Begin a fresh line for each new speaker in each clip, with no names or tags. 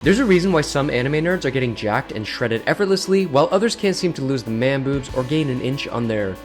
There's a reason why some anime nerds are getting jacked and shredded effortlessly, while others can't seem to lose the man boobs or gain an inch on their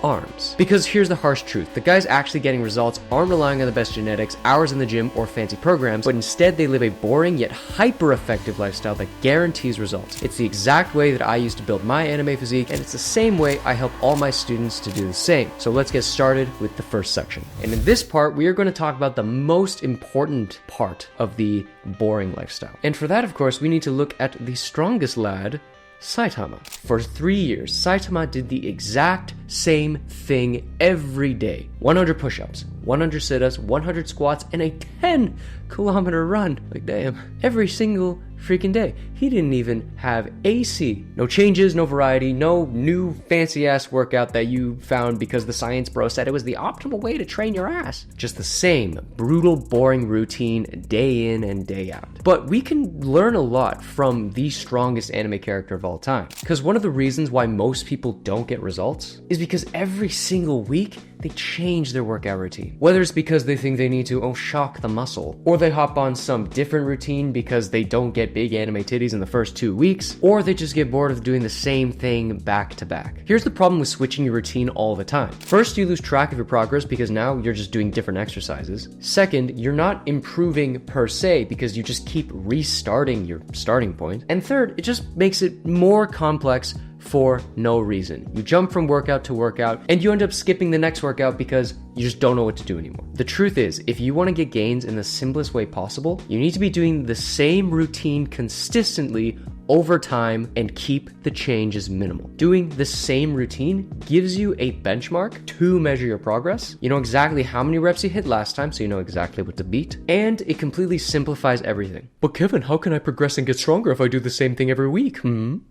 arms. Because here's the harsh truth: the guys actually getting results aren't relying on the best genetics, hours in the gym, or fancy programs, but instead they live a boring yet hyper-effective lifestyle that guarantees results. It's the exact way that I used to build my anime physique, and it's the same way I help all my students to do the same. So let's get started with the first section. And in this part, we are going to talk about the most important part of the boring lifestyle. And for that, of course, we need to look at the strongest lad, Saitama. For 3 years, Saitama did the exact same thing every day. 100 push-ups, 100 sit-ups, 100 squats, and a 10-kilometer run. Like, damn. Every single freaking day. He didn't even have AC. No changes, no variety, no new fancy-ass workout that you found because the science bro said it was the optimal way to train your ass. Just the same brutal, boring routine day in and day out. But we can learn a lot from the strongest anime character of all time. Because one of the reasons why most people don't get results is because every single week, they change their workout routine. Whether it's because they think they need to, shock the muscle, or they hop on some different routine because they don't get big anime titties in the first 2 weeks, or they just get bored of doing the same thing back to back. Here's the problem with switching your routine all the time. First, you lose track of your progress because now you're just doing different exercises. Second, you're not improving per se because you just keep restarting your starting point. And third, it just makes it more complex for no reason. You jump from workout to workout, and you end up skipping the next workout because you just don't know what to do anymore. The truth is, if you want to get gains in the simplest way possible, you need to be doing the same routine consistently over time and keep the changes minimal. Doing the same routine gives you a benchmark to measure your progress. You know exactly how many reps you hit last time, so you know exactly what to beat, and it completely simplifies everything. But Kevin, how can I progress and get stronger if I do the same thing every week?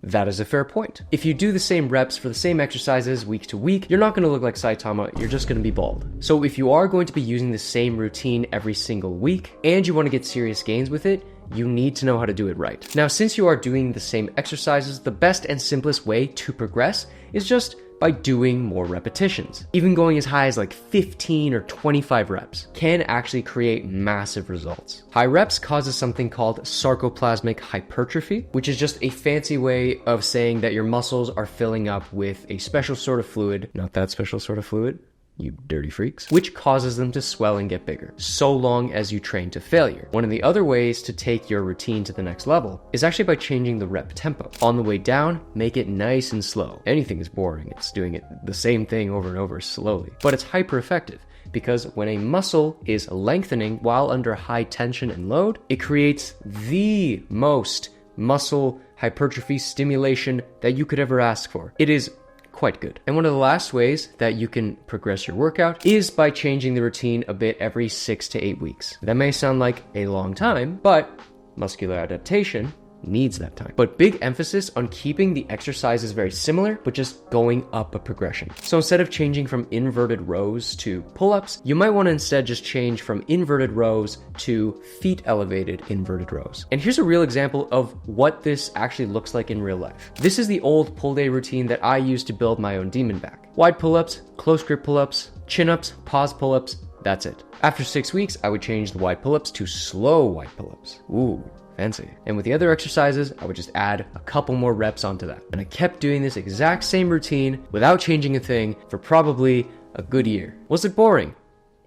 That is a fair point. If you do the same reps for the same exercises week to week, you're not going to look like Saitama, you're just going to be bald. So if you are going to be using the same routine every single week, and you want to get serious gains with it, you need to know how to do it right. Now, since you are doing the same exercises, the best and simplest way to progress is just by doing more repetitions. Even going as high as like 15 or 25 reps can actually create massive results. High reps causes something called sarcoplasmic hypertrophy, which is just a fancy way of saying that your muscles are filling up with a special sort of fluid, not that special sort of fluid, you dirty freaks, which causes them to swell and get bigger, so long as you train to failure. One of the other ways to take your routine to the next level is actually by changing the rep tempo. On the way down, make it nice and slow. Anything is boring, it's doing it the same thing over and over slowly, but it's hyper effective. Because when a muscle is lengthening while under high tension and load, it creates the most muscle hypertrophy stimulation that you could ever ask for. It is quite good. And one of the last ways that you can progress your workout is by changing the routine a bit every 6 to 8 weeks. That may sound like a long time, but muscular adaptation needs that time. But big emphasis on keeping the exercises very similar, but just going up a progression. So instead of changing from inverted rows to pull-ups, you might want to instead just change from inverted rows to feet elevated inverted rows. And here's a real example of what this actually looks like in real life. This is the old pull day routine that I used to build my own demon back. Wide pull-ups, close grip pull-ups, chin-ups, pause pull-ups, that's it. After 6 weeks, I would change the wide pull-ups to slow wide pull-ups. Ooh, fancy. And with the other exercises, I would just add a couple more reps onto that. And I kept doing this exact same routine without changing a thing for probably a good year. Was it boring?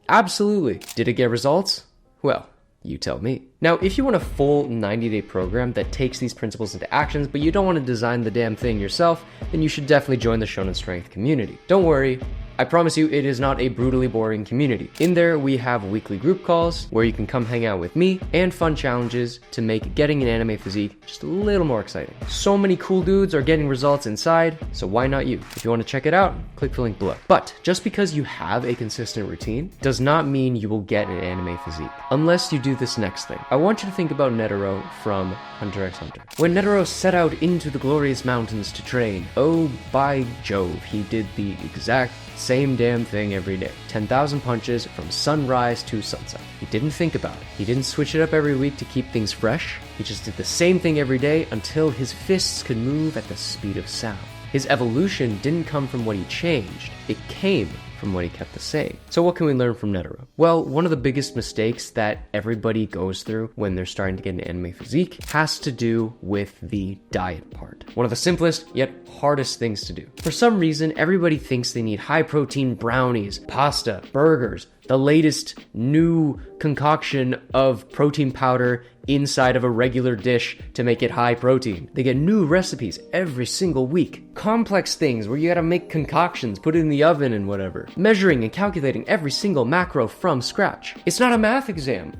Absolutely. Did it get results? Well, you tell me. Now, if you want a full 90-day program that takes these principles into actions, but you don't want to design the damn thing yourself, then you should definitely join the Shonen Strength community. Don't worry, I promise you it is not a brutally boring community. In there, we have weekly group calls where you can come hang out with me and fun challenges to make getting an anime physique just a little more exciting. So many cool dudes are getting results inside, so why not you? If you want to check it out, click the link below. But just because you have a consistent routine does not mean you will get an anime physique, unless you do this next thing. I want you to think about Netero from Hunter x Hunter. When Netero set out into the glorious mountains to train, oh by Jove, he did the exact same damn thing every day. 10,000 punches from sunrise to sunset. He didn't think about it. He didn't switch it up every week to keep things fresh. He just did the same thing every day until his fists could move at the speed of sound. His evolution didn't come from what he changed. It came from what he kept the same. So what can we learn from Netero? Well, one of the biggest mistakes that everybody goes through when they're starting to get into anime physique has to do with the diet part. One of the simplest yet hardest things to do. For some reason, everybody thinks they need high protein brownies, pasta, burgers, the latest new concoction of protein powder inside of a regular dish to make it high protein. They get new recipes every single week. Complex things where you gotta make concoctions, put it in the oven and whatever. Measuring and calculating every single macro from scratch. It's not a math exam.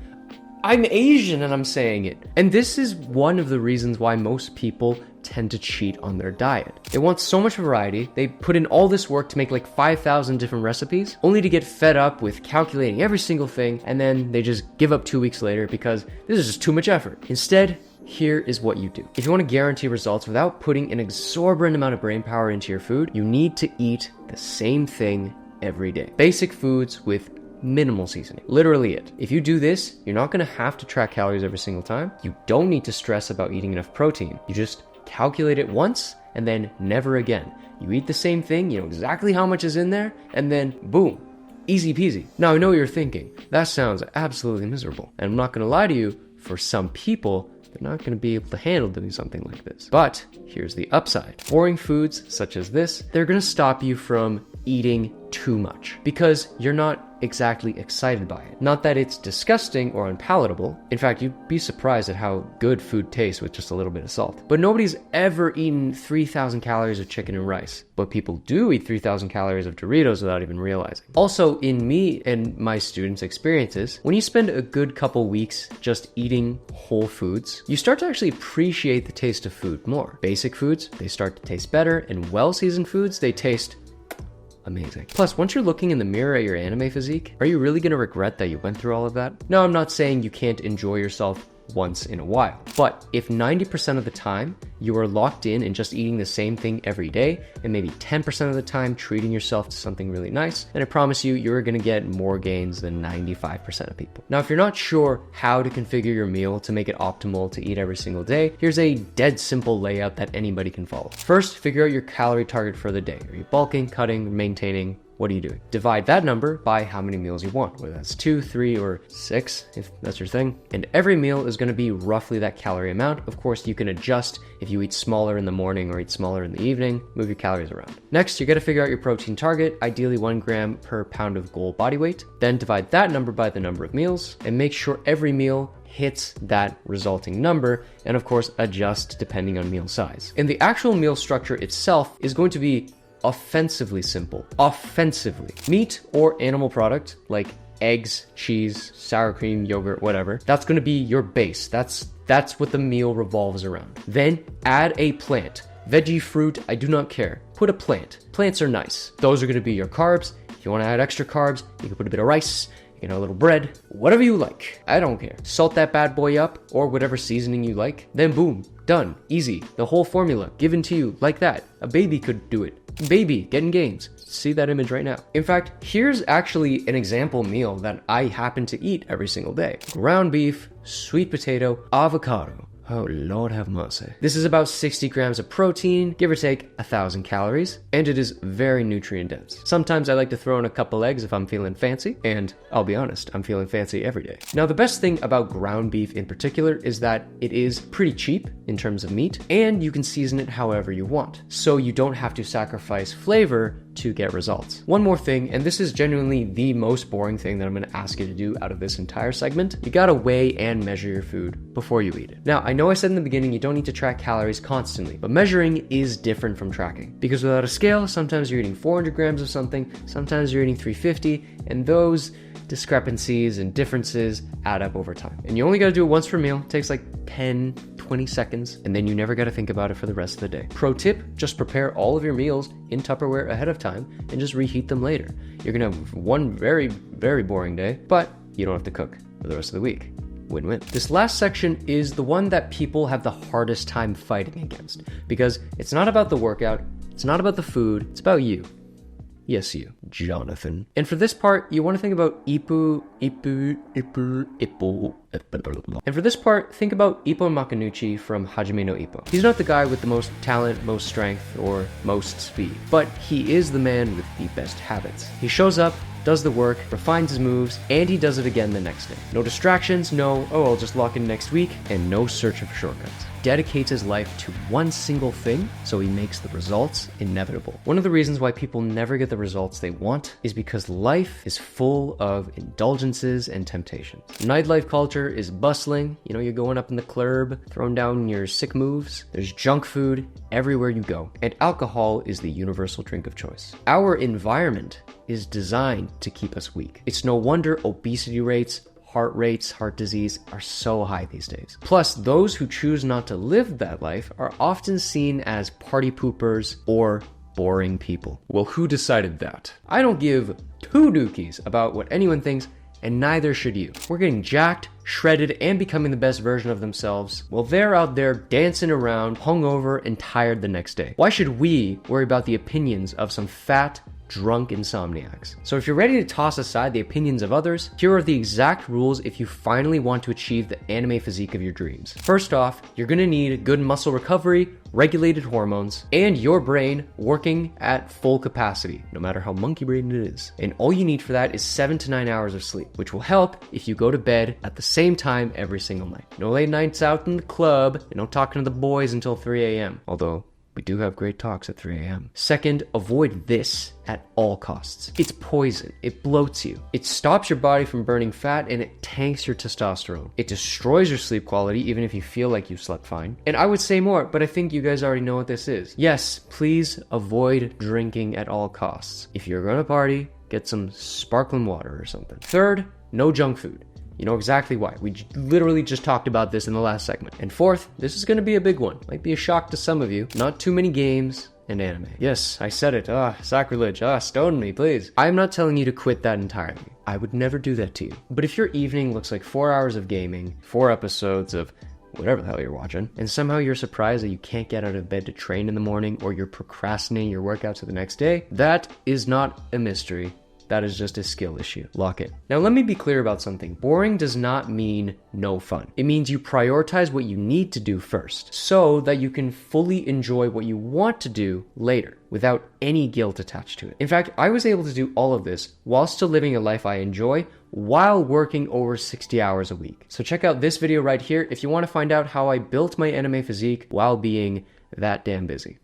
I'm Asian and I'm saying it. And this is one of the reasons why most people tend to cheat on their diet. They want so much variety, they put in all this work to make like 5,000 different recipes, only to get fed up with calculating every single thing, and then they just give up 2 weeks later because this is just too much effort. Instead, here is what you do. If you want to guarantee results without putting an exorbitant amount of brain power into your food, you need to eat the same thing every day. Basic foods with minimal seasoning. Literally it. If you do this, you're not going to have to track calories every single time. You don't need to stress about eating enough protein. You just calculate it once and then never again. You eat the same thing, you know exactly how much is in there, and then boom, easy peasy. Now I know what you're thinking, that sounds absolutely miserable. And I'm not going to lie to you, for some people, they're not going to be able to handle doing something like this. But here's the upside. Boring foods such as this, they're going to stop you from eating too much because you're not exactly excited by it. Not that it's disgusting or unpalatable. In fact, you'd be surprised at how good food tastes with just a little bit of salt. But nobody's ever eaten 3,000 calories of chicken and rice. But people do eat 3,000 calories of Doritos without even realizing. Also, in me and my students' experiences, when you spend a good couple weeks just eating whole foods, you start to actually appreciate the taste of food more. Basic foods, they start to taste better, and well-seasoned foods, they taste amazing. Plus, once you're looking in the mirror at your anime physique, are you really going to regret that you went through all of that? No, I'm not saying you can't enjoy yourself once in a while. But if 90% of the time you are locked in and just eating the same thing every day, and maybe 10% of the time treating yourself to something really nice, then I promise you, you're going to get more gains than 95% of people. Now, if you're not sure how to configure your meal to make it optimal to eat every single day, here's a dead simple layout that anybody can follow. First, figure out your calorie target for the day. Are you bulking, cutting, maintaining? What are you doing? Divide that number by how many meals you want, whether that's 2, 3, or 6, if that's your thing. And every meal is going to be roughly that calorie amount. Of course, you can adjust if you eat smaller in the morning or eat smaller in the evening, move your calories around. Next, you're going to figure out your protein target, ideally 1 gram per pound of goal body weight. Then divide that number by the number of meals and make sure every meal hits that resulting number, and of course, adjust depending on meal size. And the actual meal structure itself is going to be offensively simple. Offensively. Meat or animal product like eggs, cheese, sour cream, yogurt, whatever, that's going to be your base. That's what the meal revolves around. Then add a plant. Veggie, fruit, I do not care. Put a plant. Plants are nice. Those are going to be your carbs. If you want to add extra carbs, you can put a bit of rice, you know, a little bread, whatever you like. I don't care. Salt that bad boy up or whatever seasoning you like. Then boom, done. Easy. The whole formula given to you like that. A baby could do it. Baby, getting gains. See that image right now. In fact, here's actually an example meal that I happen to eat every single day. Ground beef, sweet potato, avocado. Oh, Lord have mercy. This is about 60 grams of protein, give or take 1,000 calories, and it is very nutrient dense. Sometimes I like to throw in a couple eggs if I'm feeling fancy, and I'll be honest, I'm feeling fancy every day. Now, the best thing about ground beef in particular is that it is pretty cheap in terms of meat, and you can season it however you want, so you don't have to sacrifice flavor to get results. One more thing, and this is genuinely the most boring thing that I'm going to ask you to do out of this entire segment. You gotta weigh and measure your food before you eat it. Now, I know I said in the beginning you don't need to track calories constantly, but measuring is different from tracking. Because without a scale, sometimes you're eating 400 grams of something, sometimes you're eating 350, and those discrepancies and differences add up over time. And you only gotta do it once per meal. It takes like 10, 20 seconds, and then you never gotta think about it for the rest of the day. Pro tip, just prepare all of your meals in Tupperware ahead of time and just reheat them later. You're gonna have one very, very boring day, but you don't have to cook for the rest of the week. Win-win. This last section is the one that people have the hardest time fighting against, because it's not about the workout, it's not about the food, it's about you. Yes, you, Jonathan. And for this part, you want to think about Ippo. And for this part, think about Ippo Makanuchi from Hajime no Ippo. He's not the guy with the most talent, most strength, or most speed, but he is the man with the best habits. He shows up, does the work, refines his moves, and he does it again the next day. No distractions, no, oh, I'll just lock in next week, and no searching for shortcuts. Dedicates his life to one single thing, so he makes the results inevitable. One of the reasons why people never get the results they want is because life is full of indulgences and temptations. Nightlife culture is bustling. You know, you're going up in the club, throwing down your sick moves. There's junk food everywhere you go, and alcohol is the universal drink of choice. Our environment is designed to keep us weak. It's no wonder obesity rates, heart disease are so high these days. Plus, those who choose not to live that life are often seen as party poopers or boring people. Well, who decided that? I don't give two dookies about what anyone thinks, and neither should you. We're getting jacked, shredded, and becoming the best version of themselves while they're out there dancing around, hungover, and tired the next day. Why should we worry about the opinions of some fat, drunk insomniacs? So if you're ready to toss aside the opinions of others, here are the exact rules if you finally want to achieve the anime physique of your dreams. First off, you're gonna need good muscle recovery, regulated hormones, and your brain working at full capacity, no matter how monkey brained it is. And all you need for that is 7 to 9 hours of sleep, which will help if you go to bed at the same time every single night. No late nights out in the club, and no talking to the boys until 3 a.m. Although, we do have great talks at 3 a.m. Second, avoid this at all costs. It's poison. It bloats you. It stops your body from burning fat, and it tanks your testosterone. It destroys your sleep quality even if you feel like you slept fine. And I would say more, but I think you guys already know what this is. Yes, please avoid drinking at all costs. If you're gonna party, get some sparkling water or something. Third, no junk food. You know exactly why. We literally just talked about this in the last segment. And fourth, this is going to be a big one. Might be a shock to some of you. Not too many games and anime. Yes, I said it. Sacrilege. Stone me, please. I'm not telling you to quit that entirely. I would never do that to you. But if your evening looks like 4 hours of gaming, 4 episodes of whatever the hell you're watching, and somehow you're surprised that you can't get out of bed to train in the morning, or you're procrastinating your workouts to the next day, that is not a mystery. That is just a skill issue. Lock it. Now let me be clear about something. Boring does not mean no fun. It means you prioritize what you need to do first so that you can fully enjoy what you want to do later without any guilt attached to it. In fact, I was able to do all of this while still living a life I enjoy while working over 60 hours a week. So check out this video right here if you want to find out how I built my anime physique while being that damn busy.